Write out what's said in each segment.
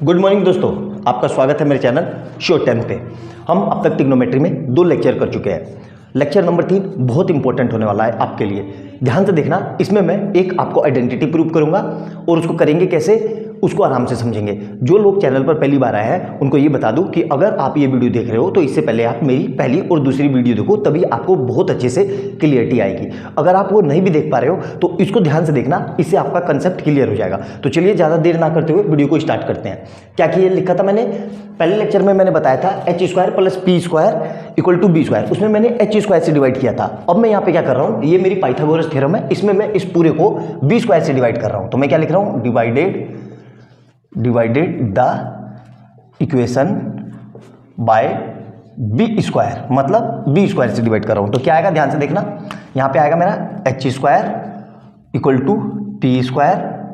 Good morning दोस्तों, आपका स्वागत है मेरे चैनल श्योर 10 पे। हम अब तक ट्रिग्नोमेट्री में 2 लेक्चर कर चुके हैं। लेक्चर नंबर 3 बहुत इंपॉर्टेंट होने वाला है आपके लिए, ध्यान से देखना। इसमें मैं एक आपको आइडेंटिटी प्रूव करूंगा और उसको करेंगे कैसे उसको आराम से समझेंगे। जो लोग चैनल पर पहली बार आए हैं उनको ये बता दूं कि अगर आप ये वीडियो देख रहे हो तो इससे पहले आप मेरी पहली और दूसरी वीडियो देखो, तभी आपको बहुत अच्छे से क्लियरिटी आएगी। अगर आप वो नहीं भी देख पा रहे हो तो इसको ध्यान से देखना, इससे आपका कंसेप्ट क्लियर हो जाएगा। तो चलिए ज़्यादा देर ना करते हुए वीडियो को स्टार्ट करते हैं। क्या किया लिखा था मैंने पहले लेक्चर में, मैंने बताया था h² + p² = b²। उसमें मैंने h² से डिवाइड किया था। अब मैं यहाँ पे क्या कर रहा हूँ, ये मेरी पाइथागोरस थ्योरम है, इसमें मैं इस पूरे को b² से डिवाइड कर रहा हूँ। तो मैं क्या लिख रहा हूँ, divided the equation by b², मतलब b² से डिवाइड कर रहा हूँ। तो क्या आएगा ध्यान से देखना, यहाँ पे आएगा मेरा h² = p²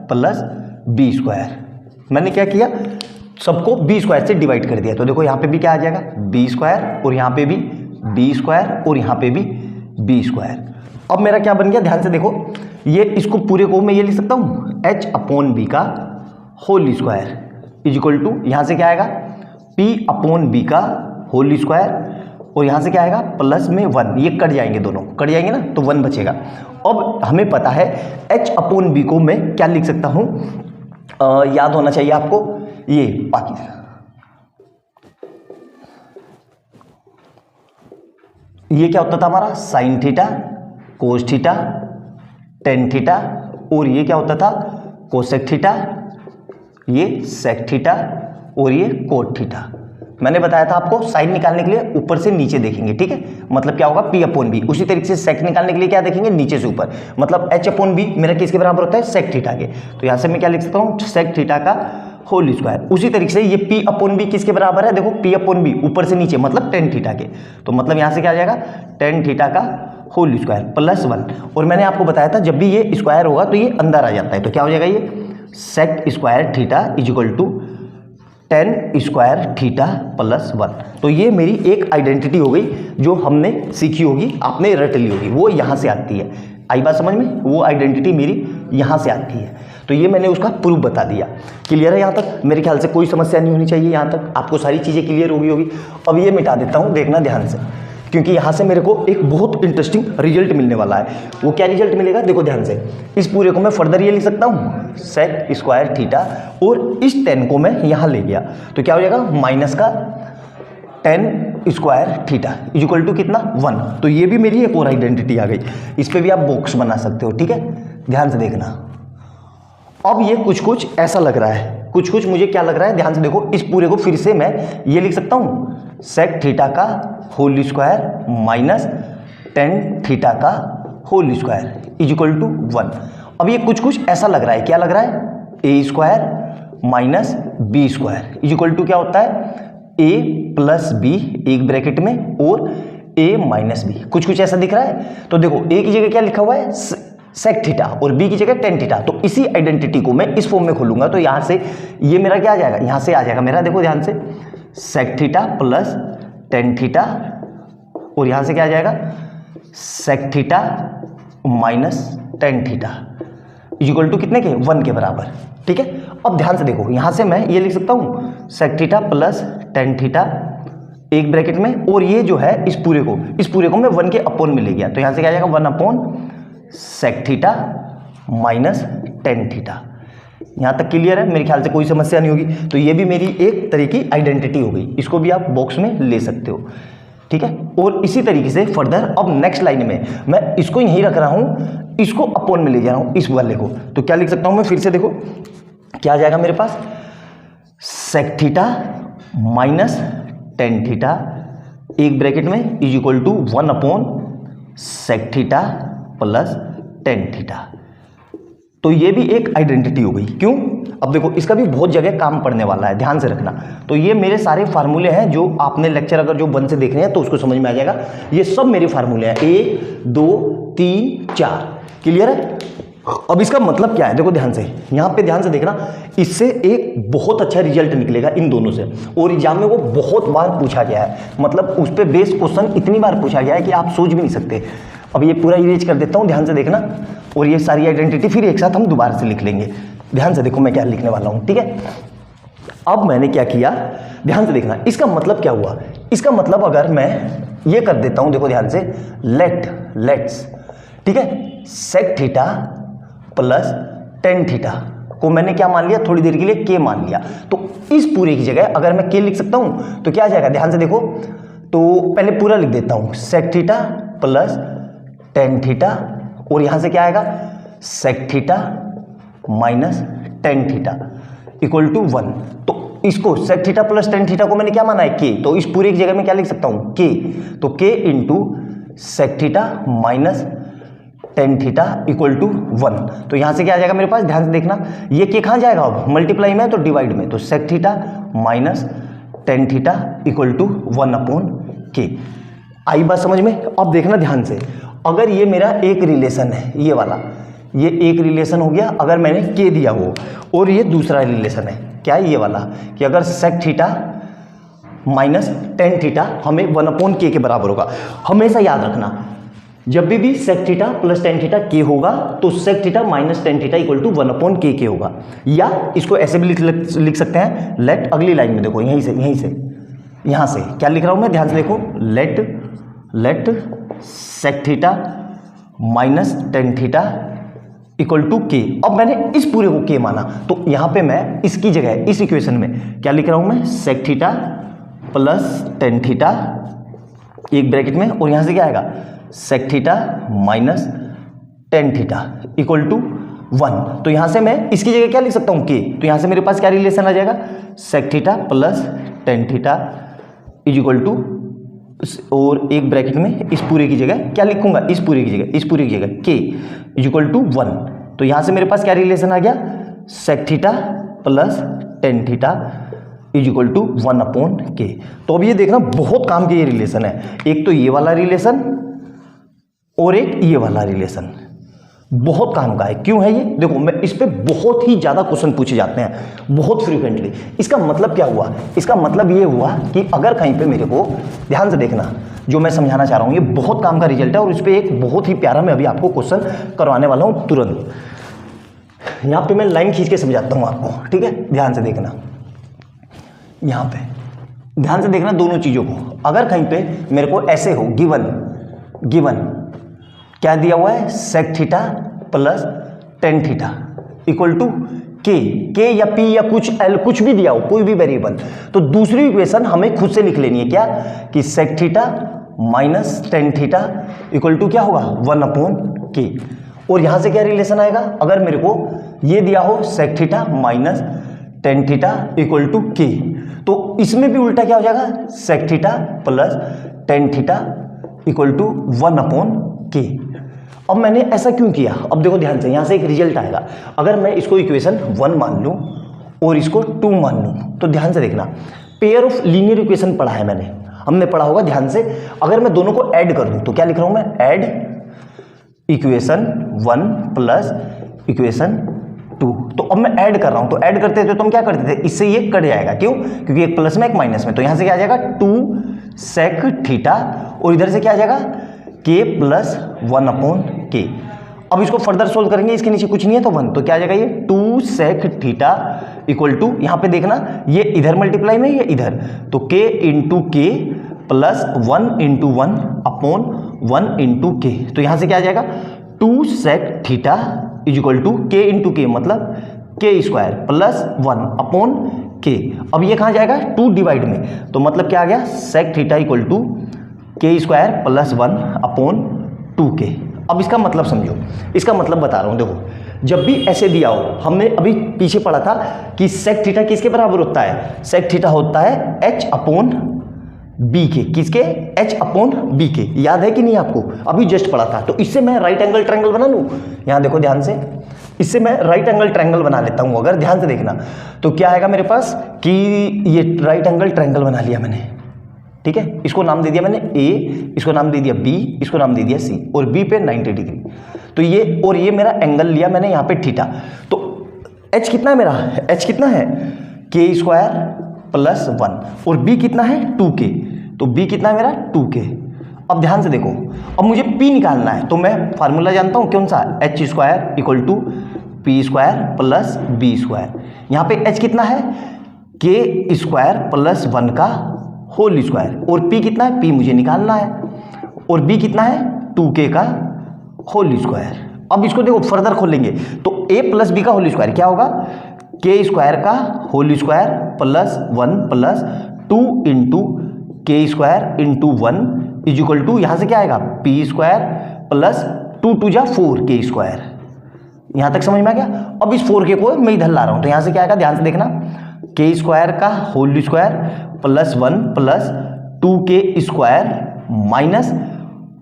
+ b²। मैंने क्या किया, सबको b² से डिवाइड कर दिया। तो देखो यहाँ पे भी क्या आ जाएगा b² और यहाँ पे भी b² और यहाँ पे भी b²। अब मेरा क्या बन गया, ध्यान से देखो, ये इसको पूरे को मैं ये लिख सकता हूँ h/b का होल स्क्वायर इक्वल टू, यहाँ से क्या आएगा p/b का होल स्क्वायर और यहाँ से क्या आएगा प्लस में 1। ये कट जाएंगे, दोनों कट जाएंगे ना, तो 1 बचेगा। अब हमें पता है h/b को मैं क्या लिख सकता हूँ, याद होना चाहिए आपको, ये बाकी ये क्या होता था हमारा sine theta, cos theta, ten theta, और ये क्या होता था कोसेक थीटा, ये सेक थीटा और ये कोट थीटा। मैंने बताया था आपको साइन निकालने के लिए ऊपर से नीचे देखेंगे, ठीक है, मतलब क्या होगा p/b। उसी तरीके से सेक निकालने के लिए क्या देखेंगे, नीचे से ऊपर, मतलब h/b मेरा किसके बराबर होता है, सेक थीटा के। तो यहाँ से मैं क्या लिख सकता हूँ, सेक थीटा का होल स्क्वायर। उसी तरीके से ये p/b किसके बराबर है, देखो p/b ऊपर से नीचे मतलब टेन थीटा के। तो मतलब यहाँ से क्या आ जाएगा टेन थीटा का होल स्क्वायर प्लस 1। और मैंने आपको बताया था जब भी ये स्क्वायर होगा तो ये अंदर आ जाता है। तो क्या हो जाएगा, ये sec square theta equal to tan square theta plus 1। तो ये मेरी एक आइडेंटिटी हो गई जो हमने सीखी होगी, आपने रट ली होगी, वो यहाँ से आती है। आई बात समझ में, वो आइडेंटिटी मेरी यहाँ से आती है। तो ये मैंने उसका प्रूफ बता दिया। क्लियर है यहाँ तक, मेरे ख्याल से कोई समस्या नहीं होनी चाहिए, यहाँ तक आपको सारी चीज़ें क्लियर होगी। अब ये मिटा देता हूँ, देखना ध्यान से, क्योंकि यहाँ से मेरे को एक बहुत इंटरेस्टिंग रिजल्ट मिलने वाला है। वो क्या रिजल्ट मिलेगा, देखो ध्यान से। इस पूरे को मैं फर्दर ये लिख सकता हूँ सेक स्क्वायर थीटा, और इस 10 को मैं यहाँ ले गया तो क्या हो जाएगा माइनस का tan square theta equal to कितना 1। तो ये भी मेरी एक और आइडेंटिटी आ गई। इस पर भी आप बॉक्स बना सकते हो, ठीक है, ध्यान से देखना। अब ये कुछ ऐसा लग रहा है, कुछ मुझे क्या लग रहा है, ध्यान से देखो। इस पूरे को फिर से मैं ये लिख सकता हूँ सेक थीटा का whole square minus tan theta का होल स्क्वायर इक्वल टू 1। अब ये कुछ ऐसा लग रहा है, क्या लग रहा है, a² minus b² equal to क्या होता है a + b एक ब्रैकेट में और a - b, कुछ ऐसा दिख रहा है। तो देखो a की जगह क्या लिखा हुआ है सेक थीटा और b की जगह टेन थीटा। तो इसी आइडेंटिटी को मैं इस फॉर्म में खोलूंगा तो यहाँ से ये मेरा क्या आ जाएगा, यहाँ से आ जाएगा मेरा, देखो ध्यान से, sec theta plus tan theta, और यहाँ से क्या आ जाएगा sec theta minus tan theta equal to कितने के, 1 के बराबर, ठीक है। अब ध्यान से देखो, यहाँ से मैं ये लिख सकता हूँ sec theta plus tan theta एक ब्रैकेट में, और ये जो है इस पूरे को मैं 1 के अपोन में ले गया। तो यहाँ से क्या आ जाएगा 1/, sec theta minus tan theta. यहाँ तक क्लियर है, मेरे ख्याल से कोई समस्या नहीं होगी। तो ये भी मेरी एक तरह की आइडेंटिटी हो गई, इसको भी आप बॉक्स में ले सकते हो, ठीक है। और इसी तरीके से फर्दर अब नेक्स्ट लाइन में मैं इसको यहीं रख रहा हूँ, इसको अपोन में ले जा रहा हूँ इस वाले को। तो क्या लिख सकता हूँ मैं, फिर से देखो क्या आ जाएगा मेरे पास, sec theta minus tan theta एक ब्रैकेट में equal to 1/, sec theta plus tan theta. तो ये भी एक आइडेंटिटी हो गई। क्यों, अब देखो इसका भी बहुत जगह काम पड़ने वाला है, ध्यान से रखना। तो ये मेरे सारे फार्मूले हैं जो आपने लेक्चर अगर जो 1 से देख रहे हैं तो उसको समझ में आ जाएगा। ये सब मेरे फार्मूले हैं, 1 2 3 4, क्लियर है। अब इसका मतलब क्या है, देखो ध्यान से, यहाँ पे ध्यान से देखना, इससे एक बहुत अच्छा रिजल्ट निकलेगा इन दोनों से, और एग्जाम में वो बहुत बार पूछा गया है, मतलब उस पर बेस्ड क्वेश्चन इतनी बार पूछा गया है कि आप सोच भी नहीं सकते। अब ये पूरा इरेज कर देता हूँ, ध्यान से देखना, और ये सारी आइडेंटिटी फिर एक साथ हम दोबारा से लिख लेंगे। ध्यान से देखो मैं क्या लिखने वाला हूँ, ठीक है। अब मैंने क्या किया, ध्यान से देखना, इसका मतलब क्या हुआ। इसका मतलब अगर मैं ये कर देता हूं, देखो ध्यान से, लेट्स, ठीक है, sec theta plus tan theta को मैंने क्या मान लिया, थोड़ी देर के लिए के मान लिया। तो इस पूरे की जगह अगर मैं के लिख सकता हूं तो क्या आ जाएगा, ध्यान से देखो, तो पहले पूरा लिख देता हूं, sec theta plus tan theta, और यहां से क्या आएगा, sec theta minus tan theta equal to 1। तो इसको sec theta plus tan theta को मैंने क्या माना है, के, तो इस पूरे की जगह में क्या लिख सकता हूं, के, तो k into sec theta minus tan theta equal to 1। तो यहां से क्या आ जाएगा मेरे पास, ध्यान से देखना, ये के कहां जाएगा, अब मल्टीप्लाई में तो डिवाइड में, तो sec theta minus tan theta equal to 1 upon k. आई बात समझ में। अब देखना ध्यान से, अगर ये मेरा एक रिलेशन है, ये वाला, ये एक रिलेशन हो गया, अगर मैंने के दिया हो, और ये दूसरा रिलेशन है, क्या है ये वाला, कि अगर sec theta minus tan theta हमें 1 अपॉन के बराबर होगा। हमेशा याद रखना, जब भी sec theta plus tan theta k होगा तो sec theta minus tan theta equal to 1 upon k होगा। या इसको ऐसे भी लिख सकते हैं, लेट, अगली लाइन में देखो, यहीं से यहां से क्या लिख रहा हूं मैं, ध्यान से देखो, let sec theta minus tan theta equal to k. अब मैंने इस पूरे को के माना, तो यहां पे मैं इसकी जगह इस इक्वेशन में क्या लिख रहा हूं मैं, sec theta plus tan theta एक ब्रैकेट में, और यहां से क्या आएगा, sec theta minus tan theta equal to 1। तो यहां से मैं इसकी जगह क्या लिख सकता हूं, के, तो यहां से मेरे पास क्या रिलेशन आ जाएगा, sec theta plus tan theta is equal to, और एक ब्रैकेट में इस पूरे की जगह क्या लिखूंगा, इस पूरे की जगह के इज इक्वल टू 1। तो यहां से मेरे पास क्या रिलेशन आ गया, sec theta plus tan theta is equal to 1 upon k. तो अब ये देखना, बहुत काम के ये रिलेशन है, एक तो ये वाला रिलेशन और एक ये वाला रिलेशन, बहुत काम का है। क्यों है ये, देखो, मैं इस पे बहुत ही ज्यादा क्वेश्चन पूछे जाते हैं, बहुत फ्रीक्वेंटली। इसका मतलब क्या हुआ, इसका मतलब ये हुआ कि अगर कहीं पे मेरे को, ध्यान से देखना, जो मैं समझाना चाह रहा हूं ये बहुत काम का रिजल्ट है, और इस पे एक बहुत ही प्यारा मैं अभी आपको क्वेश्चन करवाने वाला हूं तुरंत। यहां पे मैं लाइन खींच के समझाता हूं आपको, ठीक है, ध्यान से देखना, यहां पे ध्यान से देखना दोनों चीजों को। अगर कहीं पे मेरे को ऐसे हो, गिवन क्या दिया हुआ है, sec theta plus tan theta equal to k या पी या कुछ एल, कुछ भी दिया हो, कोई भी वेरिएबल, तो दूसरी इक्वेशन हमें खुद से लिख लेनी है, क्या, कि sec theta minus tan theta equal to क्या होगा, 1 अपॉन के। और यहां से क्या रिलेशन आएगा, अगर मेरे को ये दिया हो sec theta minus tan theta equal to k, तो इसमें भी उल्टा क्या हो जाएगा, sec theta plus tan theta equal to 1 upon k. अब मैंने ऐसा क्यों किया, अब देखो ध्यान से, यहां से एक रिजल्ट आएगा। अगर मैं इसको इक्वेशन 1 मान लूं और इसको 2 मान लूं, तो ध्यान से देखना, पेयर ऑफ लीनियर इक्वेशन पढ़ा है मैंने, हमने पढ़ा होगा ध्यान से। अगर मैं दोनों को ऐड कर दूं तो क्या लिख रहा हूं मैं, ऐड इक्वेशन 1 प्लस इक्वेशन 2। तो अब मैं ऐड कर रहा हूं, तो ऐड करते थे तो हम क्या करते थे, इससे ये कट जाएगा, क्यों, क्योंकि एक प्लस में एक माइनस में, तो यहां से क्या आ जाएगा 2 सेक थीटा, और इधर से क्या आ जाएगा के प्लस 1 अपॉन के। अब इसको फर्दर सोल्व करेंगे, इसके नीचे कुछ नहीं है तो 1, तो क्या आ जाएगा ये 2 सेक थीटा इक्वल टू, यहां पे देखना ये इधर मल्टीप्लाई में, ये इधर, तो के इंटू के प्लस 1 इंटू 1 अपॉन 1 इंटू के। तो यहां से क्या आ जाएगा 2 sec theta is equal to k into k, मतलब के स्क्वायर प्लस 1 अपॉन के। अब ये कहां जाएगा 2 डिवाइड में, तो मतलब क्या आ गया, सेक थीटा इक्वल टू के स्क्वायर प्लस 1 अपॉन 2 के। अब इसका मतलब समझो, इसका मतलब बता रहा हूं, देखो, जब भी ऐसे दिया हो, हमने अभी पीछे पढ़ा था कि सेक थीटा किसके बराबर होता है, सेक थीटा होता है h अपॉन बी के, किसके, h अपॉन बी के। याद है कि नहीं आपको, अभी जस्ट पढ़ा था। तो इससे मैं राइट एंगल ट्रायंगल बना लूं, यहां देखो ध्यान से, इससे मैं राइट एंगल ट्रायंगल बना लेता हूं। अगर ध्यान से देखना तो क्या आएगा मेरे पास, कि ये राइट एंगल ट्रायंगल बना लिया मैंने, ठीक है, इसको नाम दे दिया मैंने ए, इसको नाम दे दिया बी, इसको नाम दे दिया सी, और बी पे 90 डिग्री। तो ये, और ये मेरा एंगल लिया मैंने यहाँ पे थीटा। तो h कितना है मेरा, h कितना है के स्क्वायर प्लस 1, और b कितना है 2k, तो b कितना है मेरा 2k। अब ध्यान से देखो, अब मुझे p निकालना है, तो मैं फार्मूला जानता हूँ कौन सा, h square equal to P square plus b square. यहाँ पे h कितना है, के स्क्वायर प्लस 1 का होल स्क्वायर, और पी कितना है, पी मुझे निकालना है, और बी कितना है 2k का होल स्क्वायर। अब इसको देखो फर्दर खोलेंगे तो a प्लस बी का होल स्क्वायर क्या होगा, के स्क्वायर का whole square plus 1 plus 2 into k square into 1 is equal to, यहाँ से क्या आएगा पी स्क्वायर प्लस 2 2 जा 4 के स्क्वायर। यहाँ तक समझ में आ गया। अब इस 4k को मैं इधर ला रहा हूँ तो यहाँ से क्या आएगा, ध्यान से देखना, के स्क्वायर का whole square plus 1 plus 2k square minus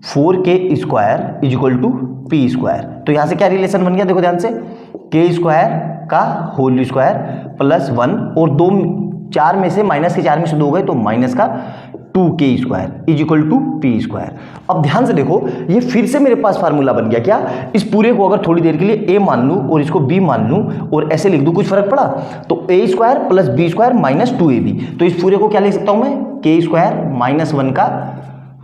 4k square is equal to P square. तो यहाँ से क्या रिलेशन बन गया, देखो ध्यान से, के स्क्वायर का होल स्क्वायर प्लस 1 और 2 4 में से माइनस के 4 में से 2 गए तो माइनस का 2k square is equal to P square. अब ध्यान से देखो ये फिर से मेरे पास फार्मूला बन गया क्या, इस पूरे को अगर थोड़ी देर के लिए a मान लूँ और इसको b मान लूँ और ऐसे लिख दूँ, कुछ फर्क पड़ा, तो a square plus b square minus 2ab, तो इस पूरे को क्या लिख सकता हूँ मैं, के स्क्वायर माइनस 1 का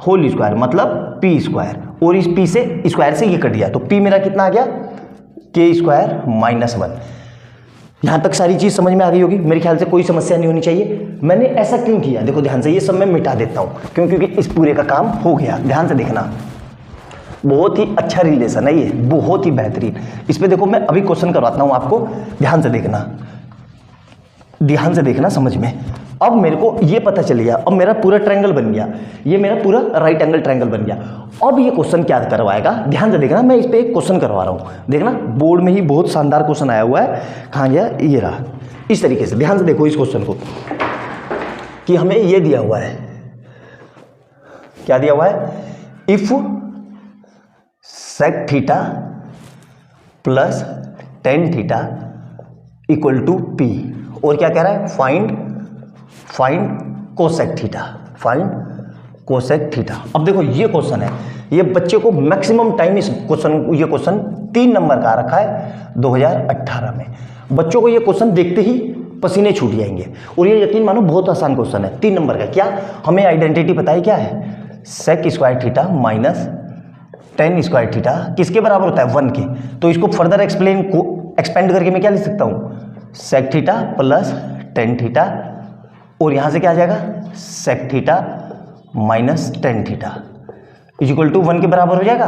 होल स्क्वायर मतलब पी स्क्वायर, और इस पी से स्क्वायर से ये कट गया तो पी मेरा कितना आ गया, के स्क्वायर माइनस 1। यहां तक सारी चीज समझ में आ गई होगी, मेरे ख्याल से कोई समस्या नहीं होनी चाहिए। मैंने ऐसा क्यों किया, देखो ध्यान से, ये सब मैं मिटा देता हूं क्यों, क्योंकि इस पूरे का काम हो गया। ध्यान से देखना, बहुत ही अच्छा रिलेशन है ये, बहुत ही बेहतरीन। इस पे देखो मैं अभी क्वेश्चन करवाता हूं आपको, ध्यान से देखना, ध्यान से देखना समझ में। अब मेरे को ये पता चल गया, अब मेरा पूरा ट्रायंगल बन गया, ये मेरा पूरा राइट एंगल ट्रायंगल बन गया। अब ये क्वेश्चन क्या करवाएगा, ध्यान से देखना, मैं इस पे एक क्वेश्चन करवा रहा हूँ, देखना बोर्ड में ही बहुत शानदार क्वेश्चन आया हुआ है, कहाँ गया, ये रहा, इस तरीके से ध्यान से देखो इस क्वेश्चन को, कि हमें ये दिया हुआ है, क्या दिया हुआ है, if sec theta plus tan theta equal to P, और क्या कह रहा है, find cosec theta, find cosec theta. अब देखो ये क्वेश्चन है, ये बच्चे को मैक्सिमम टाइम इस क्वेश्चन, ये क्वेश्चन 3 नंबर का रखा है 2018 में। बच्चों को ये क्वेश्चन देखते ही पसीने छूट जाएंगे, और ये यकीन मानो बहुत आसान क्वेश्चन है, 3 नंबर का। क्या हमें आइडेंटिटी पता है क्या है, sec square theta minus tan square theta किसके बराबर होता है, 1 के। तो इसको फर्दर एक्सपेंड करके मैं क्या लिख सकता हूँ, sec theta plus tan theta, और यहां से क्या आ जाएगा, sec theta minus tan theta is equal to 1 के बराबर हो जाएगा।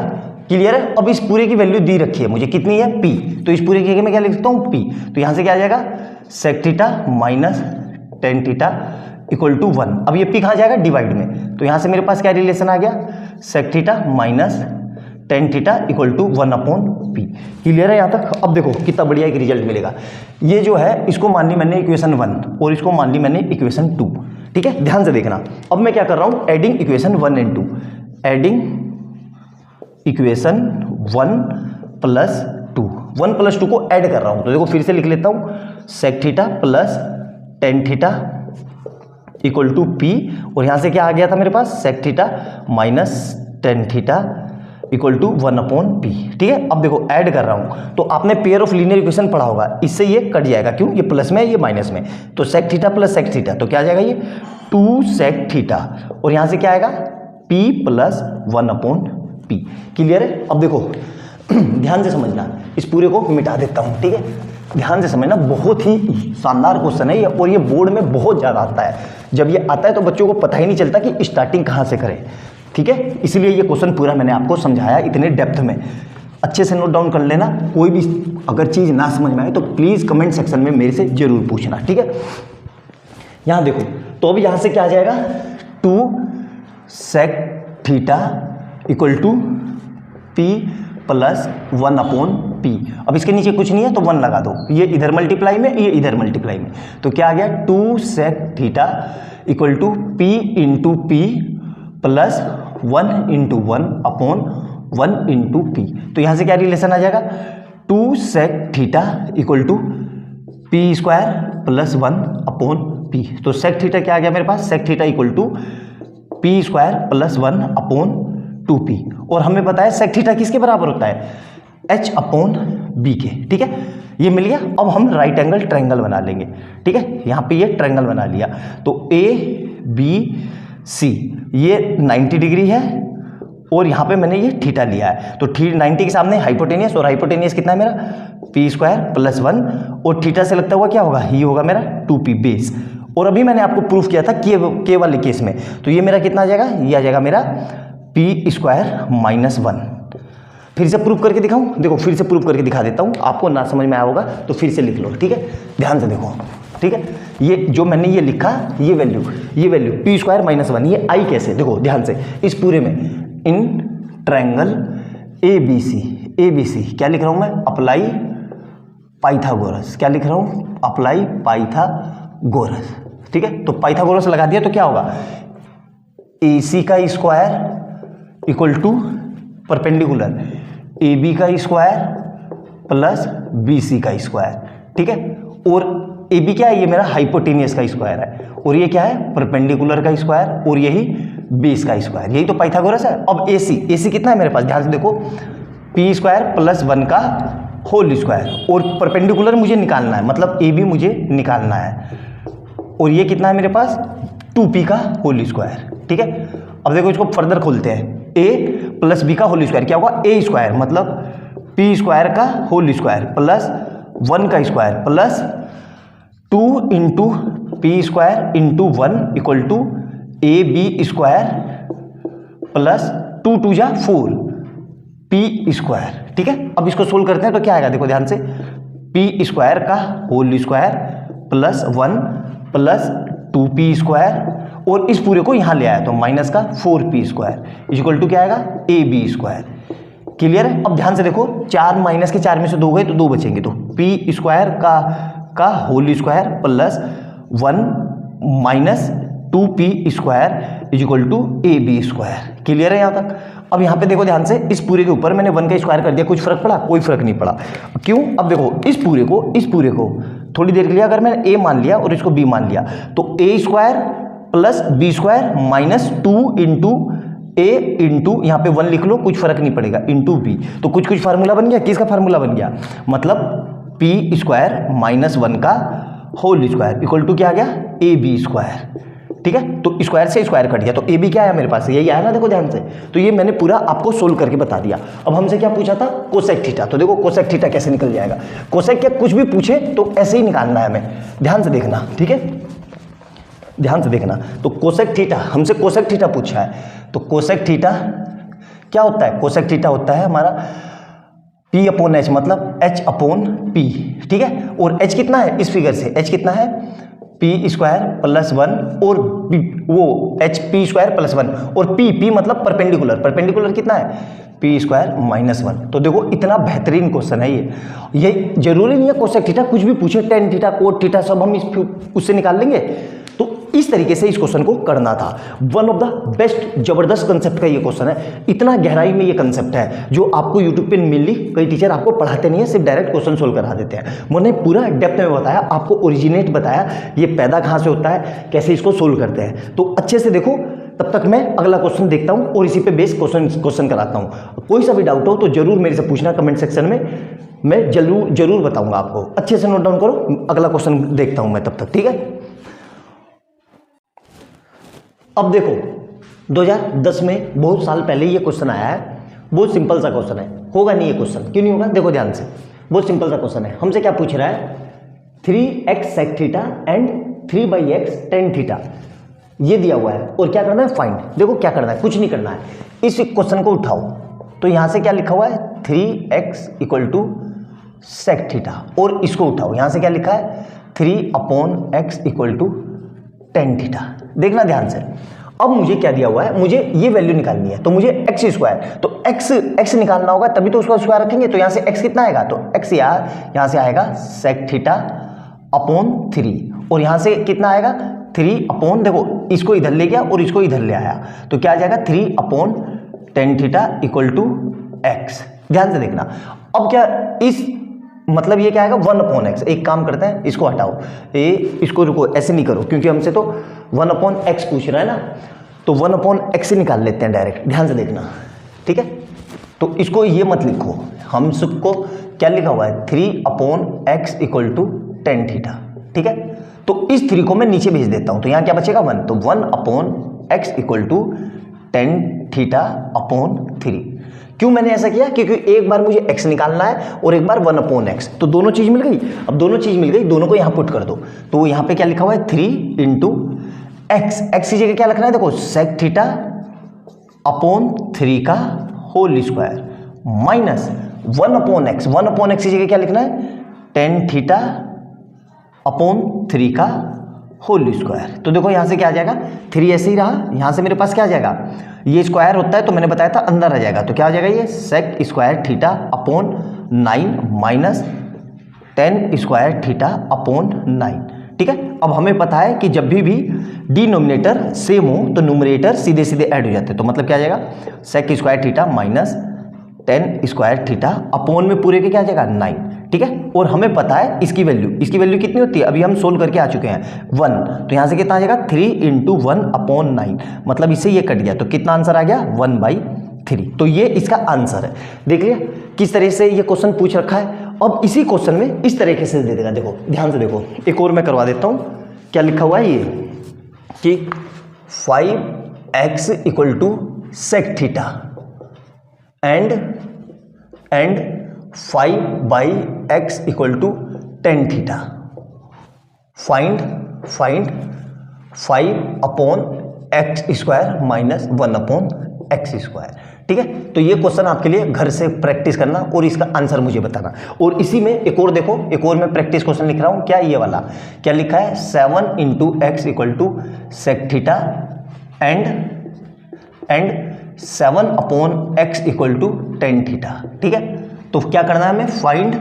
क्लियर है। अब इस पूरे की वैल्यू दी रखी है मुझे, कितनी है, पी, तो इस पूरे की मैं क्या लिख सकता हूँ, पी। तो यहां से क्या आ जाएगा, sec theta minus tan theta equal to 1। अब ये पी कहाँ जाएगा, डिवाइड में, तो यहां से मेरे पास क्या रिलेशन आ गया, sec theta minus tan theta equal to 1 upon p. Clear है यहाँ तक। अब देखो कितना बढ़िया एक रिजल्ट मिलेगा। ये जो है इसको मान ली मैंने इक्वेशन 1 और इसको मान ली मैंने इक्वेशन 2, ठीक है। ध्यान से देखना, अब मैं क्या कर रहा हूँ, adding equation 1 and 2, adding equation 1 plus 2, 1 plus 2 को ऐड कर रहा हूँ। तो देखो फिर से लिख लेता हूँ, sec theta plus tan theta equal to P, और यहाँ से क्या आ गया था मेरे पास, sec theta minus tan theta equal to 1 upon P, ठीक है। अब देखो ऐड कर रहा हूं, तो आपने पेयर ऑफ लीनियर इक्वेशन पढ़ा होगा, इससे ये कट जाएगा, क्यों, ये प्लस में है ये माइनस में, तो sec theta plus sec theta, तो क्या आ जाएगा ये 2 सेक थीटा, और यहां से क्या आएगा, p plus 1 upon p. Clear है। अब देखो ध्यान से समझना, इस पूरे को मिटा देता हूं, ठीक है, ध्यान से समझना, बहुत ही शानदार क्वेश्चन है ये, और ये बोर्ड में बहुत ज़्यादा आता है। जब ये आता है तो बच्चों को पता ही नहीं चलता कि स्टार्टिंग कहाँ से करें, ठीक है। इसलिए ये क्वेश्चन पूरा मैंने आपको समझाया इतने डेप्थ में, अच्छे से नोट डाउन कर लेना। कोई भी अगर चीज़ ना समझ में आए तो प्लीज़ कमेंट सेक्शन में मेरे से जरूर पूछना, ठीक है। यहाँ देखो, तो अब यहाँ से क्या आ जाएगा, 2 sec theta equal to p plus 1 upon p. अब इसके नीचे कुछ नहीं है तो 1 लगा दो, ये इधर मल्टीप्लाई में, ये इधर मल्टीप्लाई में, तो क्या आ गया, 2 sec theta equal to P into P plus 1 into 1 upon 1 into P. तो यहाँ से क्या रिलेशन आ जाएगा, 2 sec theta equal to P square plus 1 upon P. तो सेक थीटा क्या आ गया मेरे पास, sec theta equal to P square plus 1 upon 2p, और हमें पता है सेक थीटा किसके बराबर होता है, h अपॉन b के, ठीक है। ये मिल गया। अब हम राइट एंगल ट्रायंगल बना लेंगे, ठीक है। यहाँ पे ये ट्रायंगल बना लिया, तो ए बी सी ये 90 डिग्री है और यहाँ पे मैंने ये थीटा लिया है, तो 90 के सामने हाइपोटेनियस, और हाइपोटेनियस कितना है मेरा पी स्क्वायर प्लस 1, और थीटा से लगता हुआ क्या होगा, ये होगा मेरा 2p बेस। और अभी मैंने आपको प्रूफ किया था के वाले केस में, तो ये मेरा कितना आ जाएगा, ये आ जाएगा मेरा पी स्क्वायर माइनस 1। फिर से प्रूफ करके दिखाऊं, देखो फिर से प्रूफ करके दिखा देता हूं, आपको ना समझ में आया होगा तो फिर से लिख लो, ठीक है, ध्यान से देखो, ठीक है। ये जो मैंने ये लिखा, ये वैल्यू पी स्क्वायर माइनस 1, ये आई कैसे, देखो ध्यान से, इस पूरे में in triangle A B C क्या लिख रहा हूं मैं, अप्लाई पाइथागोरस, क्या लिख रहा हूं, अप्लाई पाइथागोरस, ठीक है। तो पाइथागोरस लगा दिया तो क्या होगा, ए सी का square equal to perpendicular A B का स्क्वायर प्लस बी सी का स्क्वायर, ठीक है। और ए बी क्या है, ये मेरा हाइपोटेनियस का स्क्वायर है, और ये क्या है, परपेंडिकुलर का स्क्वायर, और यही बेस का स्क्वायर, यही तो पाइथागोरस है। अब ए सी कितना है मेरे पास, ध्यान से देखो, पी स्क्वायर प्लस 1 का होल स्क्वायर, और परपेंडिकुलर मुझे निकालना है, मतलब ए बी मुझे निकालना है, और ये कितना है मेरे पास 2p का होल स्क्वायर, ठीक है। अब देखो इसको फर्दर खोलते हैं, a प्लस बी का होल स्क्वायर क्या होगा, a स्क्वायर मतलब p स्क्वायर का होल स्क्वायर प्लस 1 का square plus 2 into p square into 1 equal to A B square plus 2 2 जा 4 पी स्क्वायर, ठीक है। अब इसको सोल्व करते हैं तो क्या आएगा, देखो ध्यान से, पी स्क्वायर का whole square plus 1 plus 2p square, और इस पूरे को यहां ले आया तो माइनस का 4p स्क्वायर इक्वल टू क्या आएगा, ए बी स्क्वायर। क्लियर है। अब ध्यान से देखो, 4 माइनस के 4 में से 2 गए तो 2 बचेंगे, तो पी स्क्वायर का whole square plus 1 minus 2p square equal to A B square. Clear है यहाँ तक। अब यहाँ पे देखो ध्यान से, इस पूरे के ऊपर मैंने 1 का स्क्वायर कर दिया, कुछ फर्क पड़ा, कोई फर्क नहीं पड़ा। क्यों, अब देखो इस पूरे को थोड़ी देर के लिए अगर मैंने a मान लिया और इसको b मान लिया, तो a square plus b square minus 2 into a into यहाँ पे 1 लिख लो, कुछ फर्क नहीं पड़ेगा, इंटू बी, तो कुछ फार्मूला बन गया। किसका फार्मूला बन गया, मतलब पी स्क्वायर माइनस 1 का होल स्क्वायर इक्वल टू क्या आ गया, ए बी स्क्वायर, ठीक है। तो स्क्वायर से स्क्वायर कट गया, तो ए बी क्या आया मेरे पास, यही आया ना, देखो ध्यान से। तो ये मैंने पूरा आपको सोल्व करके बता दिया। अब हमसे क्या पूछा था, कोसेक थीटा, तो देखो कोसेक थीटा कैसे निकल जाएगा। कोसेक क्या कुछ भी पूछे तो ऐसे ही निकालना है हमें, ध्यान से देखना, ठीक है, ध्यान से देखना। तो कोसेक थीटा, हमसे कोसेक थीटा पूछा है, तो कोसेक थीटा क्या होता है, कोसेक थीटा होता है हमारा P अपॉन एच, मतलब H अपॉन P, ठीक है। और H कितना है इस फिगर से, H कितना है पी स्क्वायर प्लस 1 और वो एच पी स्क्वायर प्लस 1 और पी मतलब परपेंडिकुलर कितना है, पी स्क्वायर माइनस 1। तो देखो इतना बेहतरीन क्वेश्चन है ये जरूरी नहीं है कोसेक थीटा कुछ भी पूछे, टेन थीटा कोट थीटा सब हम उससे निकाल लेंगे। तो इस तरीके से इस क्वेश्चन को करना था। वन ऑफ द बेस्ट जबरदस्त कंसेप्ट का ये क्वेश्चन है, इतना गहराई में ये कंसेप्ट है जो आपको यूट्यूब पे मिली, कई टीचर आपको पढ़ाते नहीं है, सिर्फ डायरेक्ट क्वेश्चन सोल्व करा देते हैं। मैंने पूरा डेप्थ में बताया, आपको ओरिजिनेट बताया, ये पैदा कहाँ से होता है, कैसे इसको सोल्व करते हैं। तो अच्छे से देखो, तब तक मैं अगला क्वेश्चन देखता हूँ और इसी पे बेस क्वेश्चन कराता हूँ। कोई सा भी डाउट हो तो जरूर मेरे से पूछना कमेंट सेक्शन में, मैं जरूर बताऊंगा आपको। अच्छे से नोट डाउन करो, अगला क्वेश्चन देखता हूँ मैं तब तक, ठीक है। अब देखो 2010 में बहुत साल पहले ये क्वेश्चन आया है, बहुत सिंपल सा क्वेश्चन है, होगा नहीं ये क्वेश्चन, क्यों नहीं होगा, देखो ध्यान से, बहुत सिंपल सा क्वेश्चन है। हमसे क्या पूछ रहा है, 3x sec theta and 3/x tan theta, ये दिया हुआ है और क्या करना है, फाइंड। देखो क्या करना है, कुछ नहीं करना है, इस क्वेश्चन को उठाओ तो यहां से क्या लिखा हुआ है, 3x = sec थीटा, और इसको उठाओ, यहां से क्या लिखा है, 3/x = tan थीटा। देखना ध्यान से। अब मुझे क्या दिया हुआ है, मुझे ये वैल्यू निकालनी है, तो मुझे x स्क्वायर, तो x निकालना होगा तभी तो उसका स्क्वायर रखेंगे। तो यहां से x कितना आएगा, तो x यहां से आएगा sec थीटा अपॉन 3, और यहां से कितना आएगा 3 अपॉन, देखो इसको इधर ले गया और इसको इधर ले आया, तो क्या आ जाएगा 3/tan थीटा = x। ध्यान से देखना। अब क्या इस मतलब ये क्या आएगा, 1/x। एक काम करते हैं, इसको हटाओ, इसको रुको, ऐसे नहीं करो क्योंकि हमसे तो 1/x पूछ रहा है ना, तो 1/x से निकाल लेते हैं डायरेक्ट। ध्यान से देखना, ठीक है। तो इसको ये मत लिखो, हम सबको क्या लिखा हुआ है, 3/x = tan थीटा, ठीक है। तो इस 3 को मैं नीचे भेज देता हूं, तो यहां क्या बचेगा 1, तो 1/x = टेन थीटा अपॉन 3। क्यों मैंने ऐसा किया? क्योंकि एक बार मुझे x निकालना है और एक बार 1 अपॉन एक्स, तो दोनों चीज मिल गई। अब दोनों चीज मिल गई, दोनों को यहां पुट कर दो, तो यहां पे क्या लिखा हुआ है 3 इंटू एक्स, एक्स की जगह क्या लिखना है देखो सेक थीटा अपॉन 3 का whole square minus 1 upon x, 1 upon x की जगह क्या लिखना है टेन थीटा अपॉन 3 का होल स्क्वायर। तो देखो यहां से क्या आ जाएगा 3 ऐसे ही रहा, यहां से मेरे पास क्या आ जाएगा, ये स्क्वायर होता है तो मैंने बताया था अंदर आ जाएगा, तो क्या आ जाएगा ये sec square theta upon 9 minus 10 square theta upon 9। ठीक है, अब हमें पता है कि जब भी डिनोमिनेटर सेम हो तो न्यूमरेटर सीधे सीधे ऐड हो जाते हैं, तो मतलब क्या आ जाएगा sec square theta minus 10 square theta upon में पूरे के क्या आ जाएगा 9। ठीक है, और हमें पता है इसकी वैल्यू कितनी होती है, अभी हम सोल्व करके आ चुके हैं 1, तो यहां से कितना आ जाएगा 3 इंटू 1 अपॉन 9, मतलब इससे ये कट गया, तो कितना आंसर आ गया 1/3। तो ये इसका आंसर है। देख लिया किस तरह से ये क्वेश्चन पूछ रखा है। अब इसी क्वेश्चन में इस तरीके से दे देगा, देखो ध्यान से देखो, एक और मैं करवा देता हूं। क्या लिखा हुआ है ये कि 5x equal to sec theta and 5/x equal to tan theta. Find 5 upon x square minus 1 upon x square. ठीक है, तो ये क्वेश्चन आपके लिए घर से प्रैक्टिस करना और इसका आंसर मुझे बताना। और इसी में एक और देखो, एक और मैं प्रैक्टिस क्वेश्चन लिख रहा हूं, क्या ये वाला, क्या लिखा है 7 into x equal to sec theta and 7 upon x equal to tan theta. ठीक है, तो क्या करना है हमें, find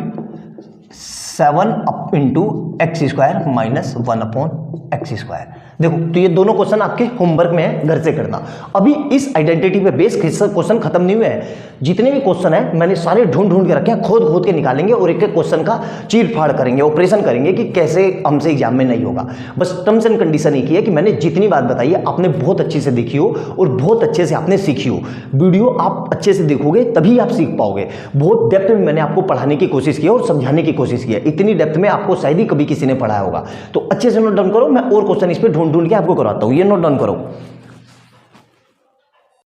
7 up into x square minus 1 upon x square. देखो तो ये दोनों क्वेश्चन आपके होमवर्क में है, घर से करना। अभी इस आइडेंटिटी पे बेस क्वेश्चन खत्म नहीं हुए हैं, जितने भी क्वेश्चन है मैंने सारे ढूंढ के रखे हैं, खोद के निकालेंगे और एक एक क्वेश्चन का चीर फाड़ करेंगे, ऑपरेशन करेंगे कि कैसे हमसे एग्जाम में नहीं होगा। बस टर्म्स एंड कंडीशन एक ही है कि मैंने जितनी बात बताई है आपने बहुत अच्छे से देखी हो और बहुत अच्छे से आपने सीखी हो। वीडियो आप अच्छे से देखोगे तभी आप सीख पाओगे। बहुत डेप्थ में मैंने आपको पढ़ाने की कोशिश की और समझाने की कोशिश की है, इतनी डेप्थ में आपको शायद ही कभी किसी ने पढ़ाया होगा। तो अच्छे से नोट डाउन करो, मैं और क्वेश्चन इस पर ढूंढ के आपको कराता हूं, ये नोट डाउन करो।